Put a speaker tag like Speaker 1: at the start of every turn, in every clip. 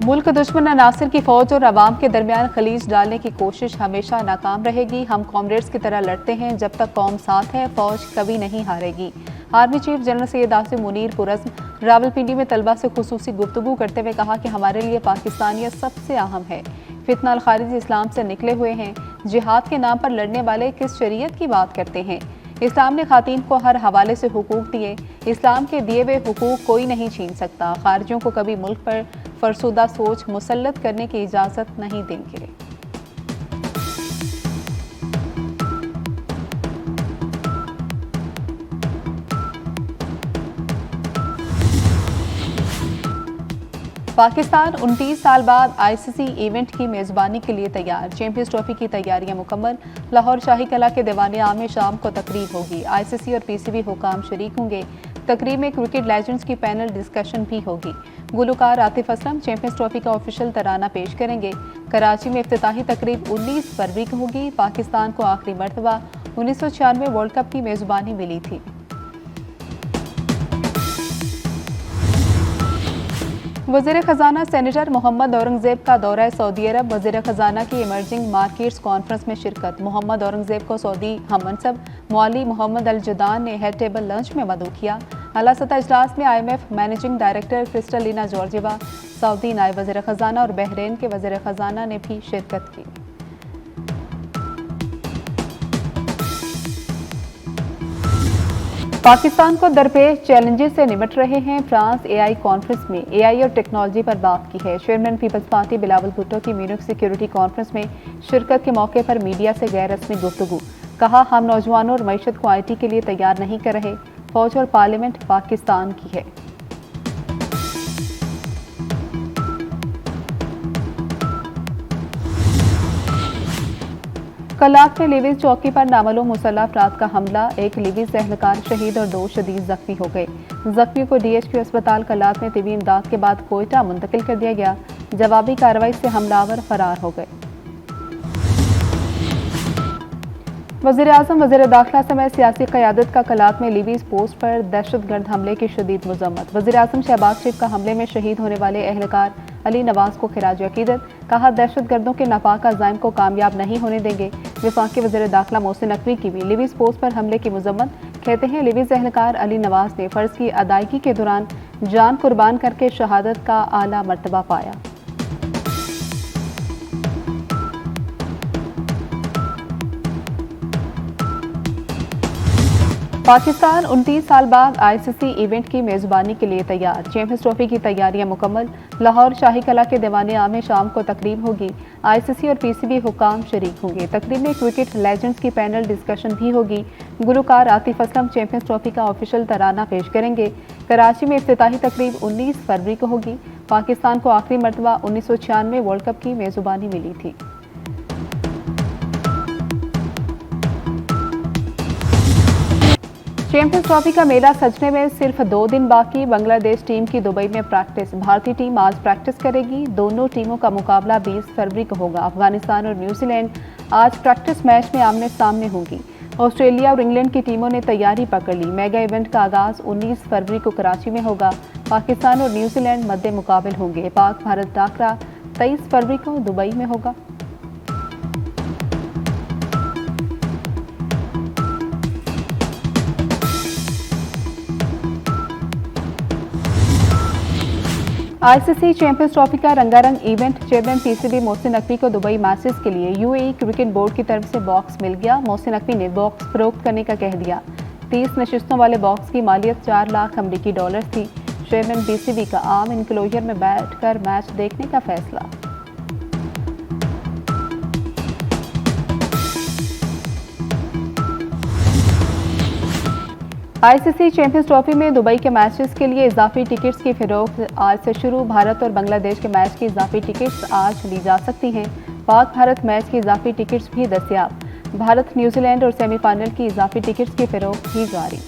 Speaker 1: मुल्क दुश्मन अनासिर की फौज और अवाम के दरमियान खलीज डालने की कोशिश हमेशा नाकाम रहेगी। हम कॉमरेड्स की तरह लड़ते हैं, जब तक कौम साथ है फौज कभी नहीं हारेगी। Army chief general Syed Asim Munir पुरज़्म रावलपिंडी में तलबा से खुसूसी गुफ्तगू करते हुए कहा कि हमारे लिए पाकिस्तानियत सबसे अहम है। फितना अल खारिज इस्लाम से निकले हुए हैं। जिहाद के नाम पर लड़ने वाले किस शरीयत की बात करते हैं? इस्लाम ने खातीन को हर हवाले से हुकूक दिए। इस्लाम के दिए हुए हुकूक कोई नहीं छीन सकता। खारजियों को कभी मुल्क पर फरसुदा सोच मुसल्लत करने की इजाज़त नहीं देंगे। पाकिस्तान 29 साल बाद आईसीसी इवेंट की मेज़बानी के लिए तैयार। चैंपियंस ट्रॉफी की तैयारियां मुकम्मल। लाहौर शाही कला के दीवाने आम में शाम को तकरीब होगी। आईसीसी और पीसीबी हुकाम शरीक होंगे। तकरीब में क्रिकेट लेजेंड्स की पैनल डिस्कशन भी होगी। गुलकार आतिफ असलम चैंपियंस ट्रॉफी का ऑफिशियल तराना पेश करेंगे। कराची में इफ्तिताही तकरीब 19 फरवरी को होगी। पाकिस्तान को आखिरी मरतबा 1996 वर्ल्ड कप की मेज़बानी मिली थी। वज़ीर ख़जाना सेनेटर मोहम्मद औरंगज़ेब का दौरा सऊदी अरब। वज़ीर ख़जाना की इमर्जिंग मार्केट्स कॉन्फ्रेंस में शिरकत। मोहम्मद औरंगज़ेब को सऊदी हममनसब मौली मोहम्मद अल जदान ने हेड टेबल लंच में मदऊ किया। आला सतह इजलास में IMF managing director Kristalina Georgieva, Saudi नायब वज़ीर ख़जाना और बहरीन के वज़ीर ख़जाना ने भी शिरकत की। पाकिस्तान को दरपेश चैलेंजेस से निपट रहे हैं। फ्रांस AI कॉन्फ्रेंस में AI और टेक्नोलॉजी पर बात की है। चेयरमैन पीपल्स पार्टी बिलावल भुट्टो की म्यूनिख सिक्योरिटी कॉन्फ्रेंस में शिरकत के मौके पर मीडिया से गैर रस्मी गुफ्तगू। कहा, हम नौजवानों और मईशत को IT के लिए तैयार नहीं कर रहे। फौज और पार्लियामेंट पाकिस्तान की है। कलात में लिवीज चौकी पर नामालूम मुसल्लह अफराद का हमला। एक लिवीज एहलकार शहीद और 2 शदीद जख्मी हो गए। जख्मी को DHQ अस्पताल कलात में तिबी इमदाद के बाद कोयटा मुंतकिल कर दिया गया। जवाबी कार्रवाई से हमलावर फरार हो गए। वज़ीर आज़म वज़ीर दाखिला समेत सियासी क़यादत का कलात में लिवीज पोस्ट पर दहशतगर्द हमले की शदीद मज़म्मत। वज़ीर आज़म शहबाज शरीफ का हमले में शहीद होने वाले एहलकार अली नवाज को खिराज अकीदत। कहा, दहशतगर्दों के नापाक अज़ाइम को कामयाब नहीं होने देंगे। वफाकी वज़ीर दाखिला मोहसिन नकवी की भी लिवीज पोस्ट पर हमले की मज़म्मत। कहते हैं, लिवीज एहलकार अली नवाज ने फ़र्ज की अदायगी के दौरान जान कुर्बान करके शहादत का आला मर्तबा पाया। पाकिस्तान 29 साल बाद आईसीसी इवेंट की मेज़बानी के लिए तैयार। चैंपियंस ट्रॉफी की तैयारियां मुकम्मल। लाहौर शाही कला के दीवाने आम में शाम को तकरीब होगी। आईसीसी और पीसीबी हुकाम शरीक होंगे। तकरीब में क्रिकेट लेजेंड्स की पैनल डिस्कशन भी होगी। गुलकार आतिफ असलम चैंपियंस ट्रॉफी का ऑफिशियल तराना पेश करेंगे। कराची में इफ्तिताही तकरीब 19 फरवरी को होगी। पाकिस्तान को आखिरी मरतबा 1996 वर्ल्ड कप की मेज़बानी मिली थी। चैंपियंस ट्रॉफी का मेला सजने में सिर्फ 2 दिन बाकी। बांग्लादेश टीम की दुबई में प्रैक्टिस। भारतीय टीम आज प्रैक्टिस करेगी। दोनों टीमों का मुकाबला 20 फरवरी को होगा। अफगानिस्तान और न्यूजीलैंड आज प्रैक्टिस मैच में आमने सामने होंगी। ऑस्ट्रेलिया और इंग्लैंड की टीमों ने तैयारी पकड़ ली। मेगा इवेंट का आगाज 19 फरवरी को कराची में होगा। पाकिस्तान और न्यूजीलैंड मद्दे मुकाबिल होंगे। पाक भारत टाकरा 23 फरवरी को दुबई में होगा। आईसीसी चैंपियंस ट्रॉफी का रंगारंग event. Chairman PCB Mohsin Naqvi को दुबई मैचेस के लिए UAE क्रिकेट बोर्ड की तरफ से बॉक्स मिल गया। मोहसिन नकवी ने बॉक्स फरोख्त करने का कह दिया। 30 नशिस्तों वाले बॉक्स की मालियत $4 लाख अमरीकी थी। चेयरमैन पीसीबी का आम इनक्लोजर में बैठकर मैच देखने का फैसला। आईसीसी चैंपियंस ट्रॉफी में दुबई के मैचेस के लिए इजाफी टिकट्स की फरोख्त आज से शुरू। भारत और बांग्लादेश के मैच की इजाफी टिकट्स आज ली जा सकती हैं। पाक भारत मैच की इजाफी टिकट्स भी दस्तयाब। भारत न्यूजीलैंड और सेमीफाइनल की इजाफी टिकट्स की फरोख्त भी जारी।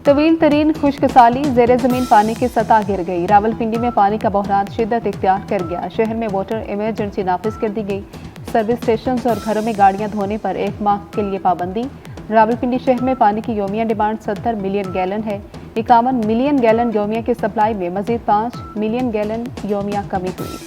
Speaker 1: तवील तरीन खुश्क साली। ज़ेरे ज़मीन पानी की सतह गिर गई। रावलपिंडी में पानी का बहरान शिद्दत इख्तियार कर गया। शहर में वाटर इमरजेंसी नाफिज कर दी गई। सर्विस स्टेशन और घरों में गाड़ियां धोने पर 1 माह के लिए पाबंदी। रावलपिंडी शहर में पानी की योमिया डिमांड 70 मिलियन गैलन है। 51 मिलियन गैलन योमिया की सप्लाई में मजीद 5 मिलियन गैलन योमिया कमी हुई।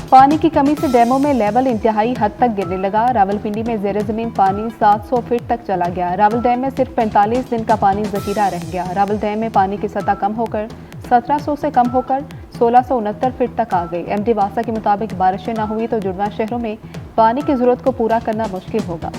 Speaker 1: पानी की कमी से डैमों में लेवल इंतहाई हद तक गिरने लगा। रावलपिंडी में जेर जमीन पानी 700 फीट तक चला गया। रावल डैम में सिर्फ 45 दिन का पानी जखीरा रह गया। रावल डैम में पानी की सतह कम होकर 1700 से कम होकर 1669 फीट तक आ गई। एमडी वासा के मुताबिक बारिशें न हुई तो जुड़वा शहरों में पानी की जरूरत को पूरा करना मुश्किल होगा।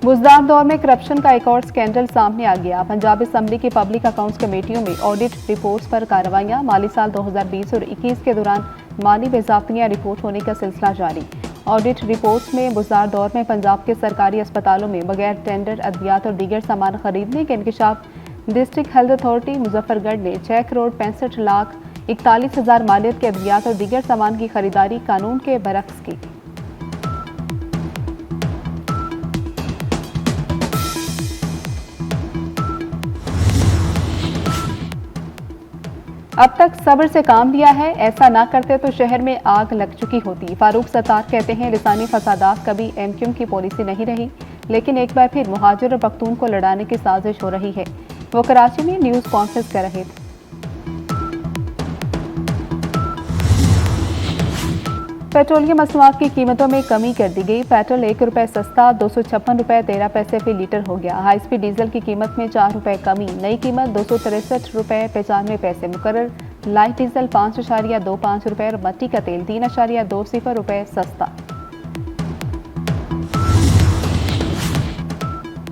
Speaker 1: बुजदार दौर में करप्शन का एक और स्कैंडल सामने आ गया। पंजाब असेंबली की पब्लिक अकाउंट्स कमेटियों में ऑडिट रिपोर्ट्स पर कार्रवाइयां। माली साल 2020 और 21 के दौरान माली बेज़ाब्तियां रिपोर्ट होने का सिलसिला जारी। ऑडिट रिपोर्ट्स में बुजदार दौर में पंजाब के सरकारी अस्पतालों में बगैर टेंडर अद्वियात और दीगर सामान खरीदने के इंकशाफ। डिस्ट्रिक्ट हेल्थ अथॉरिटी मुजफ्फरगढ़ ने 6 करोड़ 65 लाख 41 हजार मालियत के अद्वियात और दीगर सामान की खरीदारी कानून के बरक्स की। अब तक सब्र से काम लिया है, ऐसा ना करते तो शहर में आग लग चुकी होती। फारूक सत्तार कहते हैं लिसानी फसादात कभी एमक्यूएम की पॉलिसी नहीं रही, लेकिन एक बार फिर मुहाजिर और पख्तून को लड़ाने की साजिश हो रही है। वो कराची में न्यूज कॉन्फ्रेंस कर रहे थे। पेट्रोलियम मसनूआत की कीमतों में कमी कर दी गई। पेट्रोल 1 रुपये सस्ता 256 रुपये 13 पैसे फी लीटर हो गया। हाई स्पीड डीजल की कीमत में 4 रुपये कमी, नई कीमत 263 रुपये 95 पैसे मुकर्रर। लाइट डीजल 5.25 रुपये और मट्टी का तेल 3.20 रुपये सस्ता।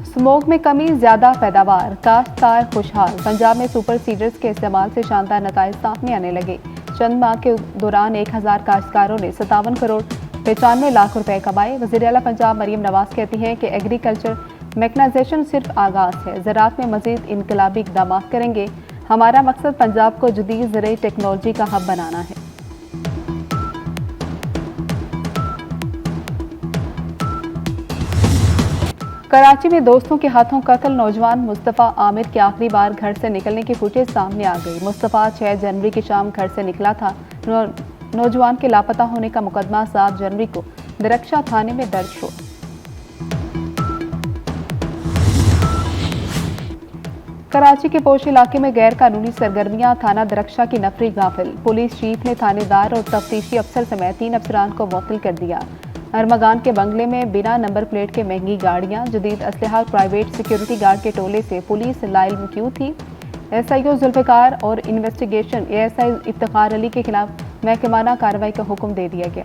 Speaker 1: स्मोक में कमी, ज्यादा पैदावार, काश्तकार खुशहाल। पंजाब में सुपर सीडर्स के इस्तेमाल से शानदार नताइज सामने आने लगे। चंद माह के दौरान 1000 काश्तकारों ने 57 करोड़ 95 लाख रुपए कमाए। वज़ीर आला पंजाब मरियम नवाज कहती हैं कि एग्रीकल्चर मैकनाइजेशन सिर्फ आगाज है, ज़राअत में मजीद इनकलाबी इक़दाम करेंगे। हमारा मकसद पंजाब को जदीद ज़राई टेक्नोलॉजी का हब बनाना है। कराची में दोस्तों के हाथों कत्ल। नौजवान मुस्तफ़ा आमिर के आखिरी बार घर से निकलने की फुटेज सामने आ गई। मुस्तफ़ा 6 जनवरी की शाम घर से निकला था। नौजवान के लापता होने का मुकदमा 7 जनवरी को दरख्शा थाने में दर्ज हुआ। कराची के पोश इलाके में गैर कानूनी सरगर्मियां। थाना दरख्शा की नफरी गाफिल। पुलिस चीफ ने थानेदार और तफ्तीशी अफसर समेत 3 अफसरान को मुअत्तल कर दिया। अरमगान के बंगले में बिना नंबर प्लेट के महंगी गाड़ियां, जदीद असलहा और प्राइवेट सिक्योरिटी गार्ड के टोले से पुलिस लाइल क्यों थी। एसआईओ जुल्फ़िकार और इन्वेस्टिगेशन एएसआई इफ्तिखार अली के खिलाफ महकमाना कार्रवाई का हुक्म दे दिया गया।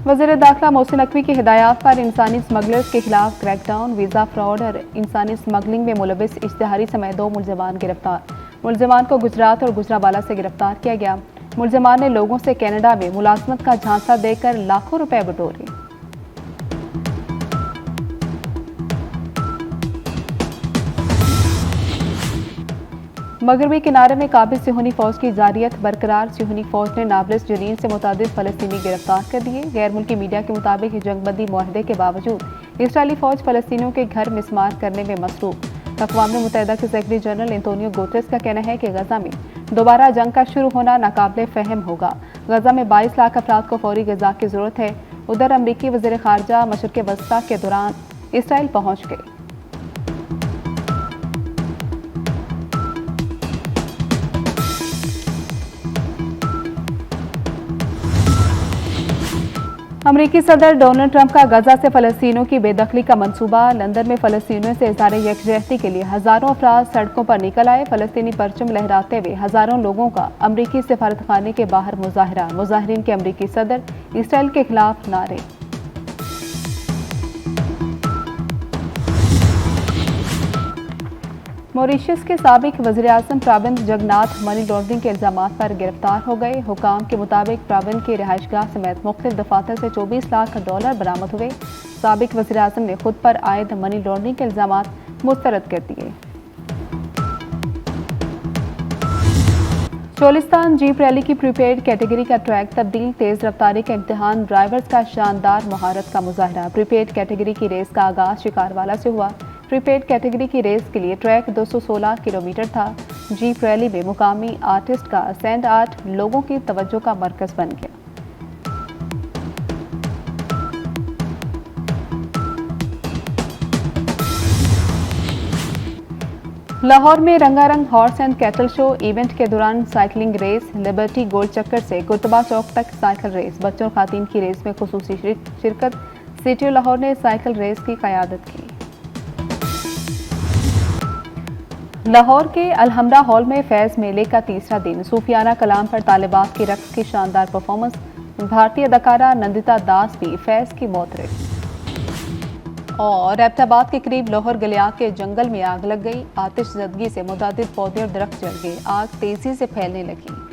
Speaker 1: वज़ीर दाखिला मोहसिन नकवी की हिदायत पर इंसानी स्मगलर्स के खिलाफ क्रैकडाउन। वीज़ा फ्रॉड और इंसानी स्मगलिंग में मुलविस इश्तिहारी समेत 2 मुलजमान गिरफ्तार। मुलजमान को गुजरात और गुजरावाला से गिरफ्तार किया गया। मुलजमान ने लोगों से कनाडा में मुलाजमत का झांसा देकर लाखों रुपए बटोरे। मगरबी किनारे में काबिज सिहोनी फौज की जारियत बरकरार। सिहोनी फौज ने नाबलिस जनीन से मुतादिद फलस्तीनी गिरफ्तार कर दिए। गैर मुल्की मीडिया के मुताबिक जंगबंदी मुआहदे के बावजूद इसराइली फौज फलस्तीनियों के घर मिसमार करने में मसरूफ। अक़वाम मुत्तहिदा के सेक्रेटरी जनरल एंटोनियो गुटेरेस का कहना है कि गजा में दोबारा जंग का शुरू होना नाकाबिले फ़हम होगा। गजा में 22 लाख अफराद को फौरी गजा की जरूरत है। उधर अमरीकी वज़ीर ख़ारजा मशरिक़ वस्ता के दौरान इसराइल पहुंच गए। अमरीकी सदर डोनाल्ड ट्रंप का गजा से फ़लस्तीनियों की बेदखली का मंसूबा। लंदन में फ़लस्तीनियों से इज़हार यकजहती के लिए हज़ारों अफराद सड़कों पर निकल आए। फ़लस्तीनी परचम लहराते हुए हज़ारों लोगों का अमरीकी सफारतखाने के बाहर मुजाहरा। मुजाहिरीन के अमरीकी सदर इसराइल के खिलाफ नारे। मॉरिशस के साबिक वज़ीर-ए-आज़म प्राविंद जगन्नाथ मनी लॉन्ड्रिंग के इल्जामात पर गिरफ्तार हो गए। हुकाम के मुताबिक प्राविंद की रिहाइशगाह समेत मुख्तलिफ दफातर से $24 लाख बरामद हुए। साबिक वज़ीर-ए-आज़म ने खुद पर आयद मनी लॉन्ड्रिंग के इल्जामात मुस्तरद कर दिए। चोलिस्तान जीप रैली की प्रीपेड कैटेगरी का ट्रैक तब्दील, तेज रफ्तारी का इम्तिहान, ड्राइवर्स का शानदार महारत का मुजाहरा। प्रीपेड कैटेगरी की रेस का आगाज शिकारवाला से हुआ। प्रीपेड कैटेगरी की रेस के लिए ट्रैक 216 किलोमीटर था। जीप रैली में मुकामी आर्टिस्ट का सैंड आर्ट लोगों की तवज्जो का मरकज बन गया। लाहौर में रंगारंग horse and cattle show event के दौरान साइकिलिंग रेस, लिबर्टी गोल चक्कर से कुतबा चौक तक साइकिल रेस, बच्चों और खातीन की रेस में खुसूसी शिरकत। सिटी लाहौर ने साइकिल रेस की क़यादत की। लाहौर के अलहमरा हॉल में फैज़ मेले का तीसरा दिन, सूफियाना कलाम पर तालिबात की रक्स की शानदार परफॉर्मेंस। भारतीय अदाकारा नंदिता दास भी फैज़ की मोहतरफ। और एबटाबाद के करीब लोहर गलिया के जंगल में आग लग गई। आतिशज़दगी से मुतादिद पौधे और दरख्त जल गए। आग तेजी से फैलने लगी।